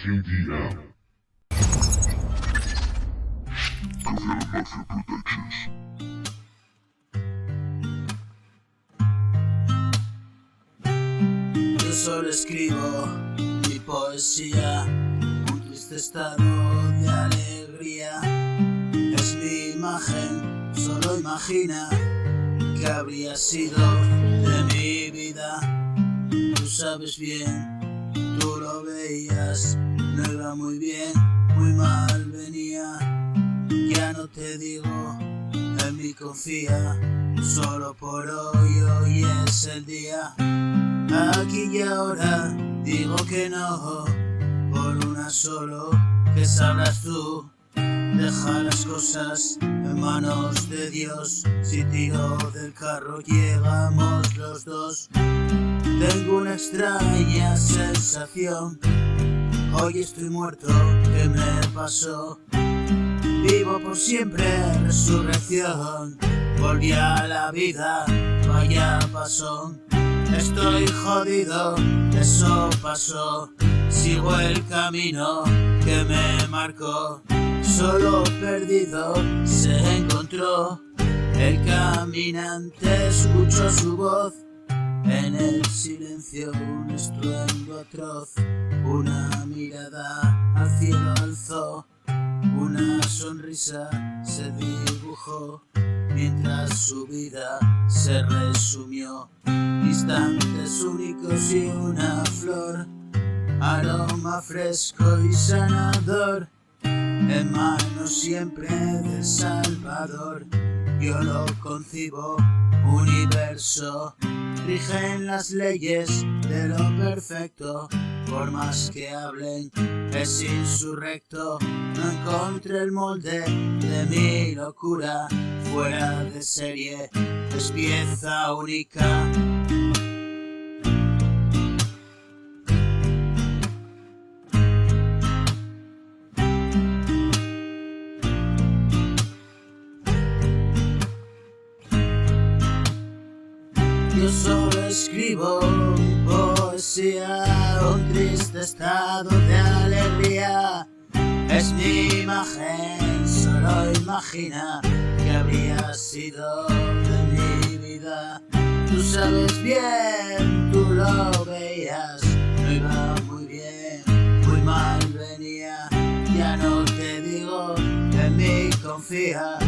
KDM. Caviar Mafia Productions. Yo solo escribo mi poesía, un triste estado de alegría. Es mi imagen, solo imagina que habría sido de mi vida. Tú sabes bien, tú lo veías, no iba muy bien, muy mal venía. Ya no te digo, en mí confía, solo por hoy es el día. Aquí y ahora digo que no, por una solo que sabrás tú. Deja las cosas en manos de Dios, si tiro del carro llegamos los dos. Tengo una extraña sensación, hoy estoy muerto, ¿qué me pasó? Vivo por siempre, resurrección, volví a la vida, vaya pasón. Estoy jodido, eso pasó, sigo el camino que me marcó. Solo perdido se encontró, el caminante escuchó su voz. En el silencio un estruendo atroz, una mirada al cielo alzó, una sonrisa se dibujó, mientras su vida se resumió. Instantes únicos y una flor, aroma fresco y sanador, en manos siempre del Salvador. Yo lo concibo, universo, rigen las leyes de lo perfecto. Por más que hablen, es insurrecto. No encontré el molde de mi locura, fuera de serie, es pieza única. Yo solo escribo poesía, un triste estado de alegría. Es mi imagen, solo imagina que habría sido de mi vida. Tú sabes bien, tú lo veías, no iba muy bien, muy mal venía. Ya no te digo, en mí confía,